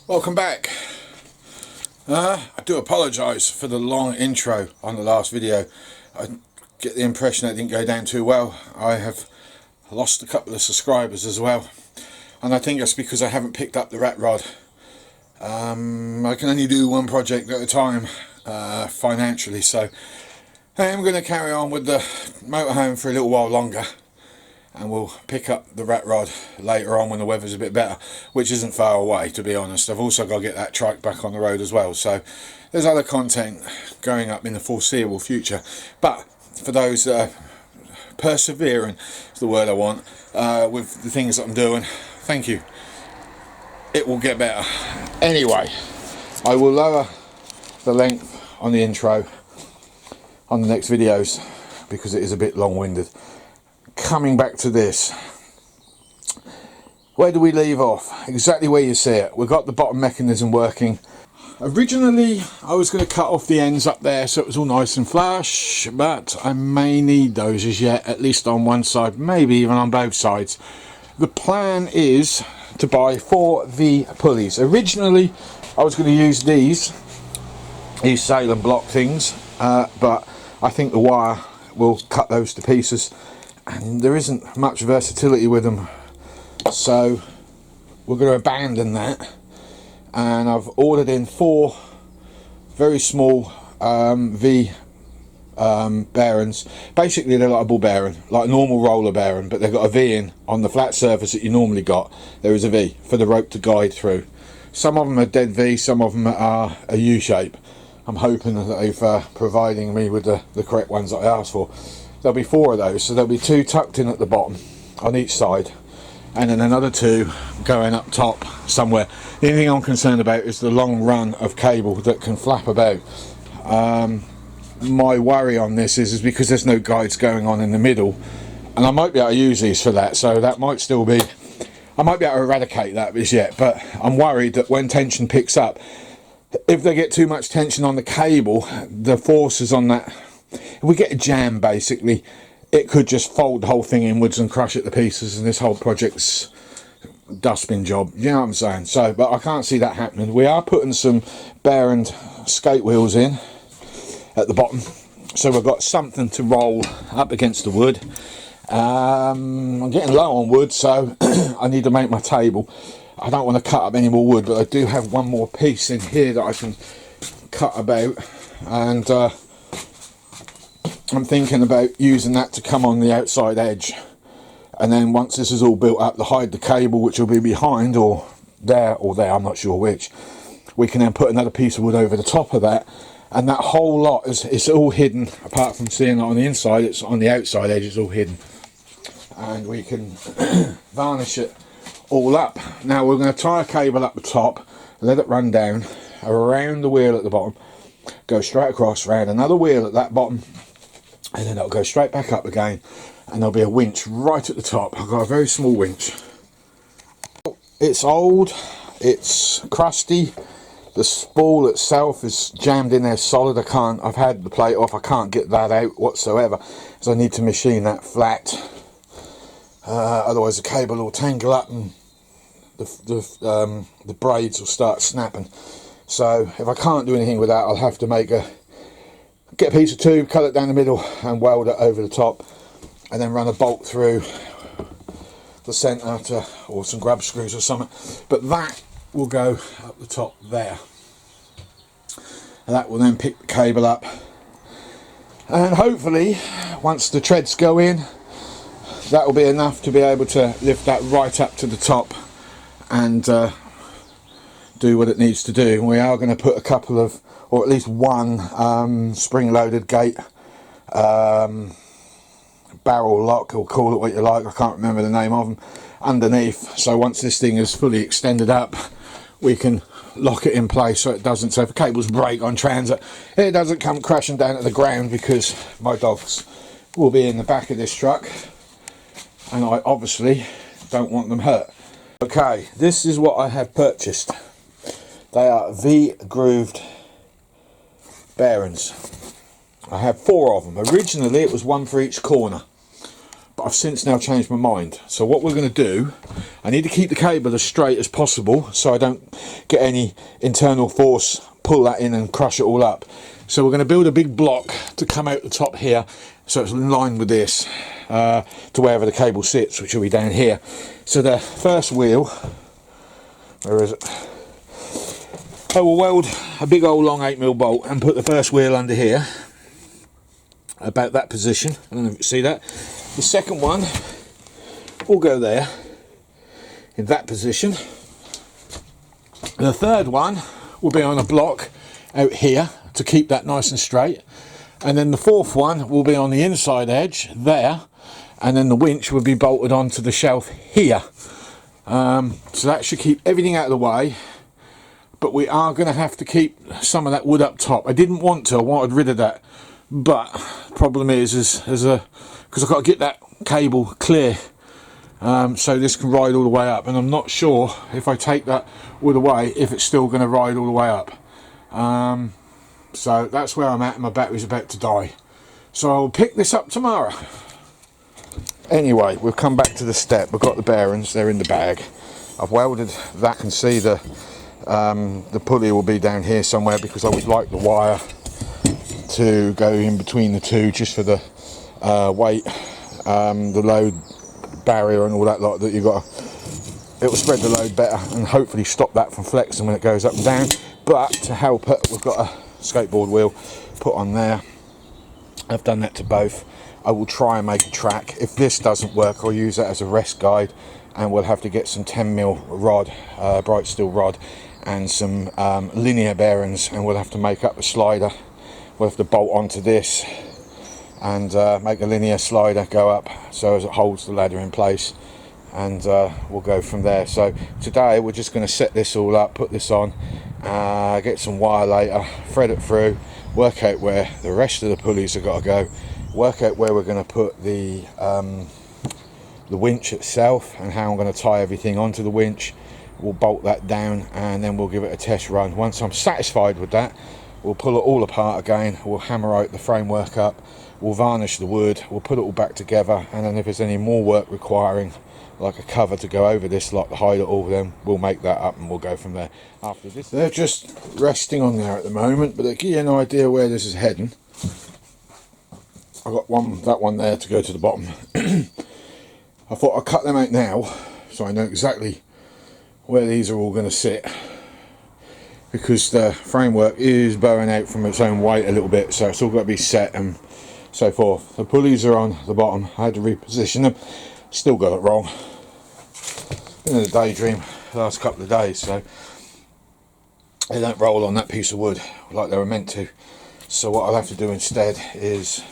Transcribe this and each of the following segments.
Welcome back. I do apologise for the long intro on the last video. I get the impression that didn't go down too well. I have lost a couple of subscribers as well, and I think that's because I haven't picked up the rat rod. I can only do one project at a time financially, so I am going to carry on with the motorhome for a little while longer, and we'll pick up the rat rod later on when the weather's a bit better, which isn't far away, to be honest. I've also got to get that trike back on the road as well, so there's other content going up in the foreseeable future. But for those that are persevering, is the word I want, with the things that I'm doing, thank you. It will get better. Anyway, I will lower the length on the intro on the next videos because it is a bit long-winded. Coming back to this, where do we leave off? Exactly where you see it. We've got the bottom mechanism working. Originally I was going to cut off the ends up there so it was all nice and flush, but I may need those as yet, at least on one side, maybe even on both sides. The plan is to buy 4 V pulleys. Originally I was going to use these Salem block things, but I think the wire will cut those to pieces, and there isn't much versatility with them, so we're going to abandon that. And I've ordered in 4 very small V bearings. Basically they're like a ball bearing, like a normal roller bearing, but they've got a V in on the flat surface that you normally got. There is a V for the rope to guide through. Some of them are dead V, some of them are a U shape. I'm hoping that they've providing me with the correct ones that I asked for. There'll be 4 of those, so there'll be 2 tucked in at the bottom on each side, and then another 2 going up top somewhere. The only thing I'm concerned about is the long run of cable that can flap about. My worry on this is because there's no guides going on in the middle, and I might be able to use these for that, so that might still be, I might be able to eradicate that as yet, but I'm worried that when tension picks up, if they get too much tension on the cable, the forces on that, if we get a jam basically, it could just fold the whole thing inwards and crush it to pieces, and this whole project's dustbin job, you know what I'm saying? So, but I can't see that happening. We are putting some bearing skate wheels in at the bottom, so we've got something to roll up against the wood. I'm getting low on wood, so I need to make my table. I don't want to cut up any more wood, but I do have one more piece in here that I can cut about, and I'm thinking about using that to come on the outside edge, and then once this is all built up to hide the cable, which will be behind or there, I'm not sure which, we can then put another piece of wood over the top of that, and that whole lot is all hidden. Apart from seeing it on the inside, it's on the outside edge, it's all hidden, and we can varnish it all up. Now we're going to tie a cable up the top, let it run down around the wheel at the bottom, go straight across, round another wheel at that bottom, and then it'll go straight back up again, and there'll be a winch right at the top. I've got a very small winch. It's old, it's crusty, the spool itself is jammed in there solid. I've had the plate off, I can't get that out whatsoever, so I need to machine that flat. Otherwise the cable will tangle up and the braids will start snapping. So if I can't do anything with that, I'll have to get a piece of tube, cut it down the middle and weld it over the top, and then run a bolt through the centre or some grub screws or something. But that will go up the top there, and that will then pick the cable up, and hopefully once the treads go in, that will be enough to be able to lift that right up to the top and do what it needs to do. We are going to put a couple of, or at least one spring-loaded gate barrel lock, or call it what you like, I can't remember the name of them, underneath, so once this thing is fully extended up we can lock it in place so it doesn't, so if the cables break on transit, it doesn't come crashing down to the ground, because my dogs will be in the back of this truck and I obviously don't want them hurt. Okay, this is what I have purchased. They are V-grooved bearings. I have 4 of them. Originally it was 1 for each corner, but I've since now changed my mind. So what we're going to do, I need to keep the cable as straight as possible so I don't get any internal force, pull that in and crush it all up. So we're going to build a big block to come out the top here, so it's in line with this, to wherever the cable sits, which will be down here. So the first wheel, where is it? I will weld a big old long 8mm bolt and put the first wheel under here, about that position. I don't know if you see that. The second one will go there, in that position. The third one will be on a block out here to keep that nice and straight. And then the fourth one will be on the inside edge there, and then the winch will be bolted onto the shelf here. So that should keep everything out of the way. But we are going to have to keep some of that wood up top. I didn't want to, I wanted rid of that. But the problem is because I've got to get that cable clear, so this can ride all the way up. And I'm not sure if I take that wood away, if it's still going to ride all the way up. So that's where I'm at, and my battery's about to die. So I'll pick this up tomorrow. Anyway, we've come back to the step. We've got the bearings, they're in the bag. I've welded that, and see the pulley will be down here somewhere, because I would like the wire to go in between the two, just for the weight, the load barrier and all that lot that you've got. It will spread the load better and hopefully stop that from flexing when it goes up and down. But to help it, we've got a skateboard wheel put on there. I've done that to both. I will try and make a track. If this doesn't work, I'll use that as a rest guide, and we'll have to get some 10mm rod, bright steel rod, and some linear bearings, and we'll have to make up a slider. We'll have to bolt onto this and make a linear slider go up so as it holds the ladder in place, and we'll go from there. So today we're just going to set this all up, put this on, get some wire later, thread it through, work out where the rest of the pulleys have got to go, work out where we're going to put the winch itself and how I'm going to tie everything onto the winch. We'll bolt that down, and then we'll give it a test run. Once I'm satisfied with that, we'll pull it all apart again, we'll hammer out the framework up, we'll varnish the wood, we'll put it all back together, and then if there's any more work requiring, like a cover to go over this lot to hide it all, then we'll make that up and we'll go from there. After this, they're just resting on there at the moment, but they give you an idea where this is heading. I've got that one there to go to the bottom. I thought I'd cut them out now so I know exactly where these are all going to sit, because the framework is bowing out from its own weight a little bit, so it's all got to be set and so forth. The pulleys are on the bottom. I had to reposition them, still got it wrong. Been in a daydream the last couple of days, so they don't roll on that piece of wood like they were meant to. So what I'll have to do instead is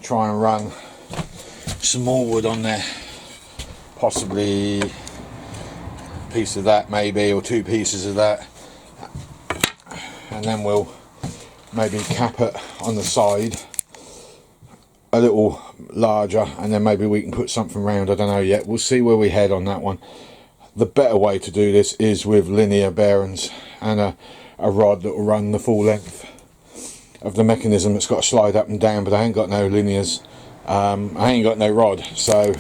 try and run some more wood on there, possibly a piece of that maybe, or two pieces of that, and then we'll maybe cap it on the side a little larger, and then maybe we can put something round. I don't know yet, we'll see where we head on that one. The better way to do this is with linear bearings and a rod that will run the full length of the mechanism. It's got to slide up and down, but I ain't got no linears. I ain't got no rod, so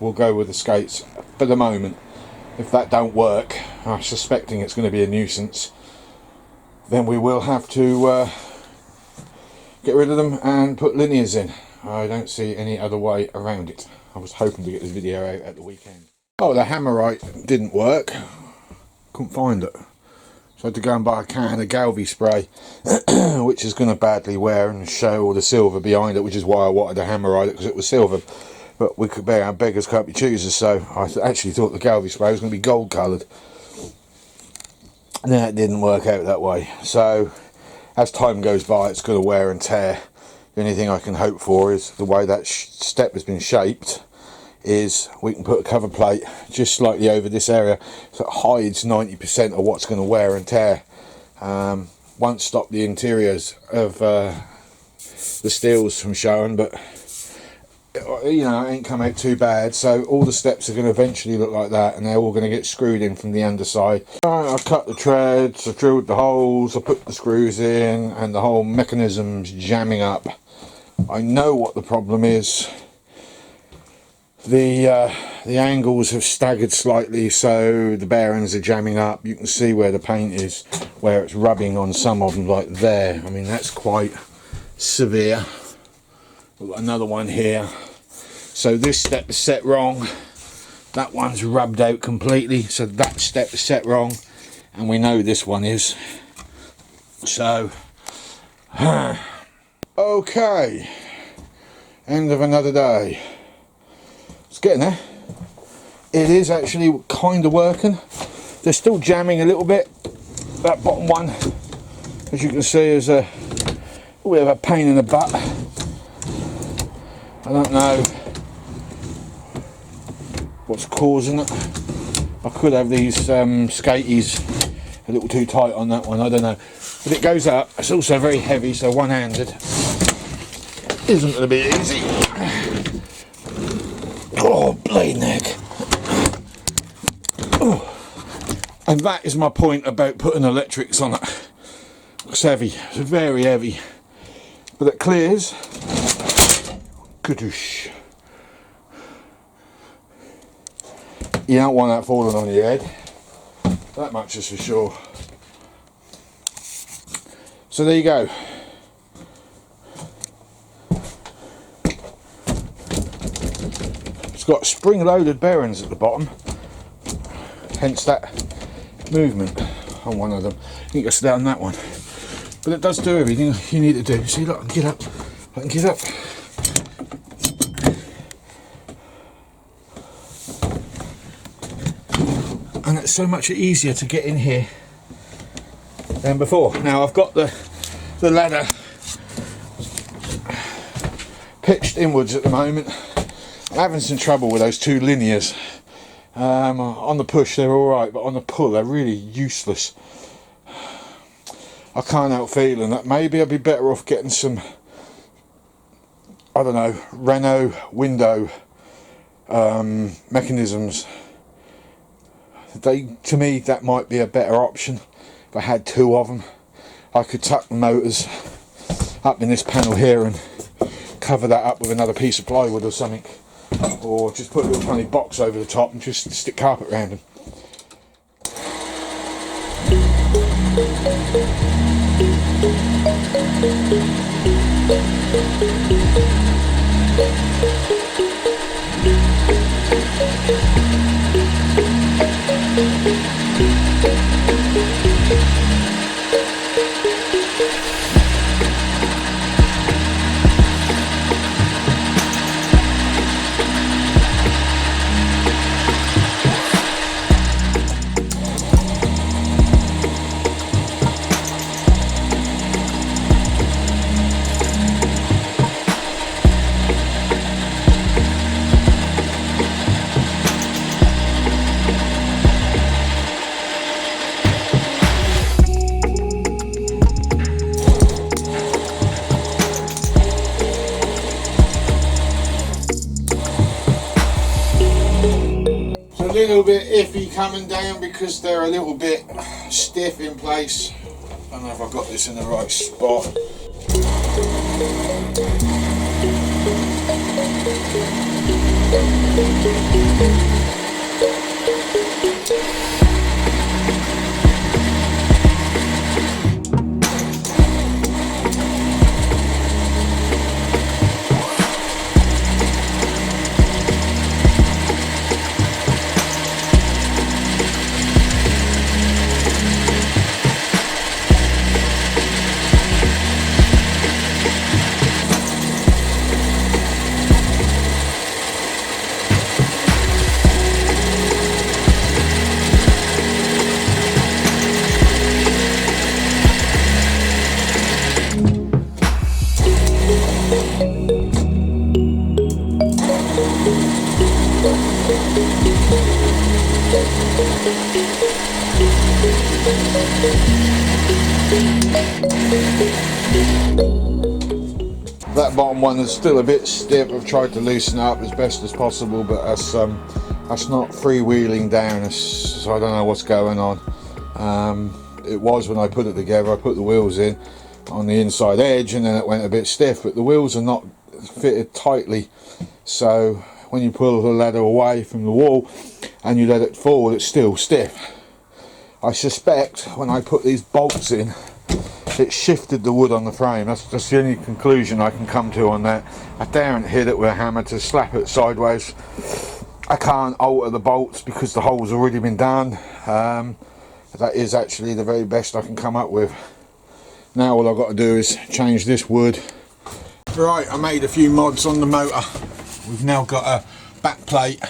we'll go with the skates for the moment. If that don't work, I'm suspecting it's going to be a nuisance, then we will have to get rid of them and put linears in. I don't see any other way around it. I was hoping to get this video out at the weekend. Oh, the hammerite didn't work. Couldn't find it. So I had to go and buy a can of Galvy spray, which is going to badly wear and show all the silver behind it, which is why I wanted to hammerite it, because it was silver. But we could beggars can't be choosers, so I actually thought the Galvy spray was going to be gold coloured. And it didn't work out that way. So as time goes by, it's going to wear and tear. The only thing I can hope for is the way that step has been shaped, is we can put a cover plate just slightly over this area so it hides 90% of what's going to wear and tear. Won't stop the interiors of the steels from showing, but you know, it ain't come out too bad. So all the steps are going to eventually look like that, and they're all going to get screwed in from the underside. I cut the treads, I drilled the holes, I put the screws in, and the whole mechanism's jamming up. I know what the problem is. the angles have staggered slightly, so the bearings are jamming up. You can see where the paint is, where it's rubbing on some of them, like there. I mean, that's quite severe. We've got another one here. So this step is set wrong, that one's rubbed out completely, so that step is set wrong, and we know this one is. So okay, end of another day. It's getting there. It is actually kind of working. They're still jamming a little bit. That bottom one, as you can see, is a bit of a pain in the butt. I don't know what's causing it. I could have these skaties a little too tight on that one, I don't know. But it goes up. It's also very heavy, so one-handed isn't going to be easy. Oh, blade neck. Oh. And that is my point about putting electrics on it. It's heavy, it's very heavy. But it clears. Kadoosh. You don't want that falling on your head. That much is for sure. So there you go. It's got spring-loaded bearings at the bottom, hence that movement on one of them. I think it's down that one, but it does do everything you need to do. See, look, I can get up. I can get up. And it's so much easier to get in here than before. Now I've got the ladder pitched inwards at the moment. I'm having some trouble with those two linears. On the push they're alright, but on the pull they're really useless. I can't help feeling that maybe I'd be better off getting some, I don't know, Renault window mechanisms. To me that might be a better option. If I had two of them, I could tuck the motors up in this panel here and cover that up with another piece of plywood or something, or just put a little funny box over the top and just stick carpet around them. A little bit iffy coming down because they're a little bit stiff in place. I don't know if I've got this in the right spot. That bottom one is still a bit stiff. I've tried to loosen it up as best as possible, but that's not freewheeling down, so I don't know what's going on. It was when I put it together. I put the wheels in on the inside edge and then it went a bit stiff, but the wheels are not fitted tightly, so when you pull the ladder away from the wall and you let it fall, it's still stiff. I suspect when I put these bolts in, it shifted the wood on the frame. That's the only conclusion I can come to on that. I daren't hit it with a hammer to slap it sideways. I can't alter the bolts because the hole's already been done. That is actually the very best I can come up with. Now all I've got to do is change this wood. Right, I made a few mods on the motor. We've now got a back plate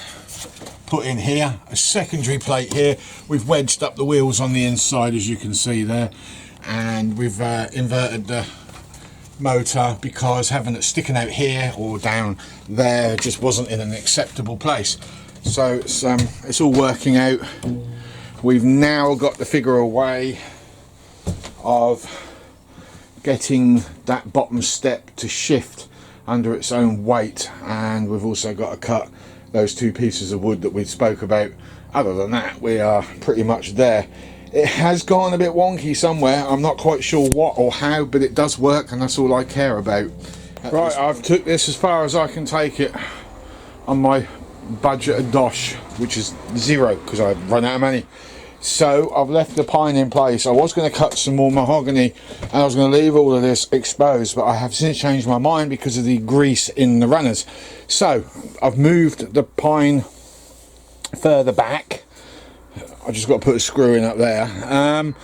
put in here, a secondary plate here. We've wedged up the wheels on the inside, as you can see there, and we've inverted the motor because having it sticking out here or down there just wasn't in an acceptable place. So it's all working out. We've now got to figure a way of getting that bottom step to shift under its own weight, and we've also got to cut those two pieces of wood that we spoke about. Other than that, we are pretty much there. It has gone a bit wonky somewhere. I'm not quite sure what or how, but it does work, and that's all I care about. Right, I've took this as far as I can take it on my budget of dosh, which is 0 because I've run out of money. So I've left the pine in place. I was going to cut some more mahogany and I was going to leave all of this exposed, but I have since changed my mind because of the grease in the runners. So I've moved the pine further back. I just got to put a screw in up there, and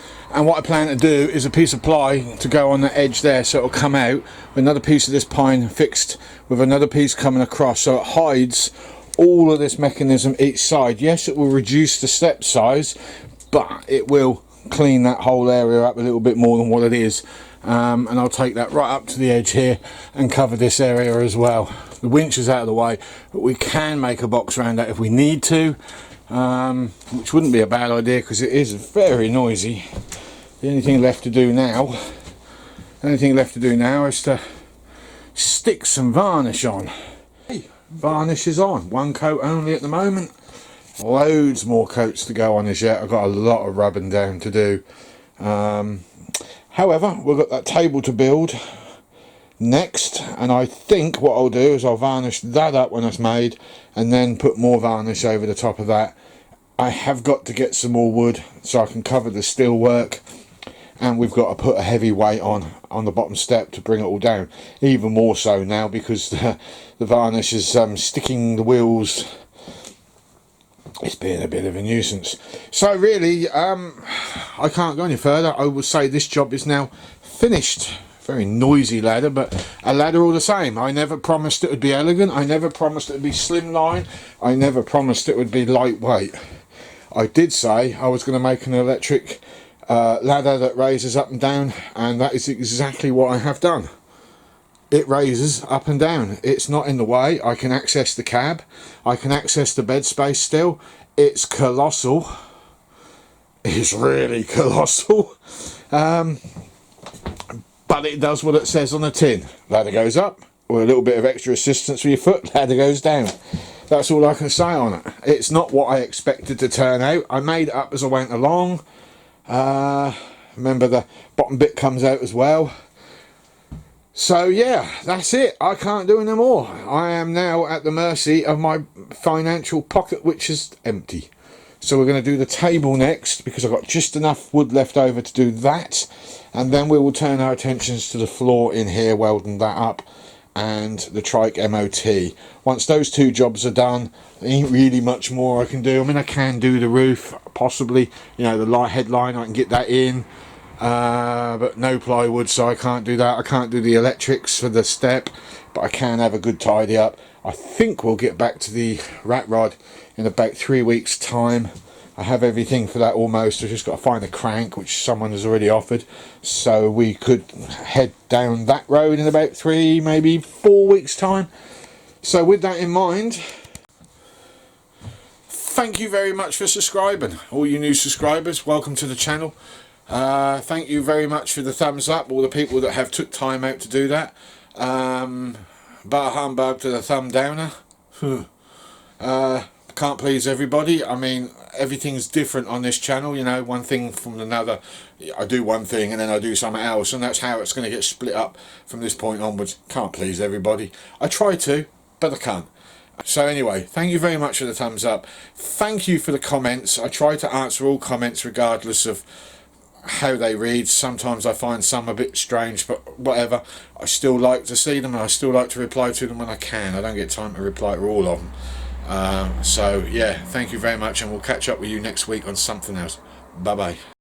what I plan to do is a piece of ply to go on the edge there, so it'll come out with another piece of this pine fixed with another piece coming across, so it hides all of this mechanism each side. Yes, it will reduce the step size, but it will clean that whole area up a little bit more than what it is, and I'll take that right up to the edge here and cover this area as well. The winch is out of the way, but we can make a box around that if we need to, which wouldn't be a bad idea because it is very noisy. The only thing left to do now is to stick some varnish on. Varnish is on, one coat only at the moment. Loads more coats to go on as yet. I've got a lot of rubbing down to do. However, we've got that table to build next, and I think what I'll do is I'll varnish that up when it's made and then put more varnish over the top of that. I have got to get some more wood so I can cover the steel work, and we've got to put a heavy weight on the bottom step to bring it all down, even more so now because the varnish is sticking the wheels. It's been a bit of a nuisance. So really, I can't go any further. I would say this job is now finished. Very noisy ladder, but a ladder all the same. I never promised it would be elegant. I never promised it would be slimline. I never promised it would be lightweight. I did say I was going to make an electric ladder that raises up and down, and that is exactly what I have done. It raises up and down. It's not in the way. I can access the cab. I can access the bed space still. It's colossal. It's really colossal. But it does what it says on the tin. Ladder goes up, with a little bit of extra assistance for your foot, ladder goes down. That's all I can say on it. It's not what I expected to turn out. I made it up as I went along. Remember, the bottom bit comes out as well. So yeah, that's it. I can't do any more. I am now at the mercy of my financial pocket, which is empty. So we're going to do the table next because I've got just enough wood left over to do that, and then we will turn our attentions to the floor in here, welding that up, and the trike MOT. Once those two jobs are done, there ain't really much more I can do. I mean, I can do the roof, possibly, you know, the light headline, I can get that in, but no plywood, so I can't do that. I can't do the electrics for the step, but I can have a good tidy up. I think we'll get back to the rat rod in about 3 weeks time. I have everything for that almost. I've just got to find a crank, which someone has already offered, so we could head down that road in about 3, maybe 4 weeks time. So with that in mind, thank you very much for subscribing. All you new subscribers, welcome to the channel. Thank you very much for the thumbs up, all the people that have took time out to do that. Bar humbug to the thumb downer. Can't please everybody. I mean, everything's different on this channel, you know, one thing from another. I do one thing and then I do something else, and that's how it's going to get split up from this point onwards. Can't please everybody. I try to, but I can't. So anyway, thank you very much for the thumbs up. Thank you for the comments. I try to answer all comments regardless of how they read. Sometimes I find some a bit strange, but whatever. I still like to see them, and I still like to reply to them when I can. I don't get time to reply to all of them. So yeah, thank you very much, and we'll catch up with you next week on something else. Bye bye.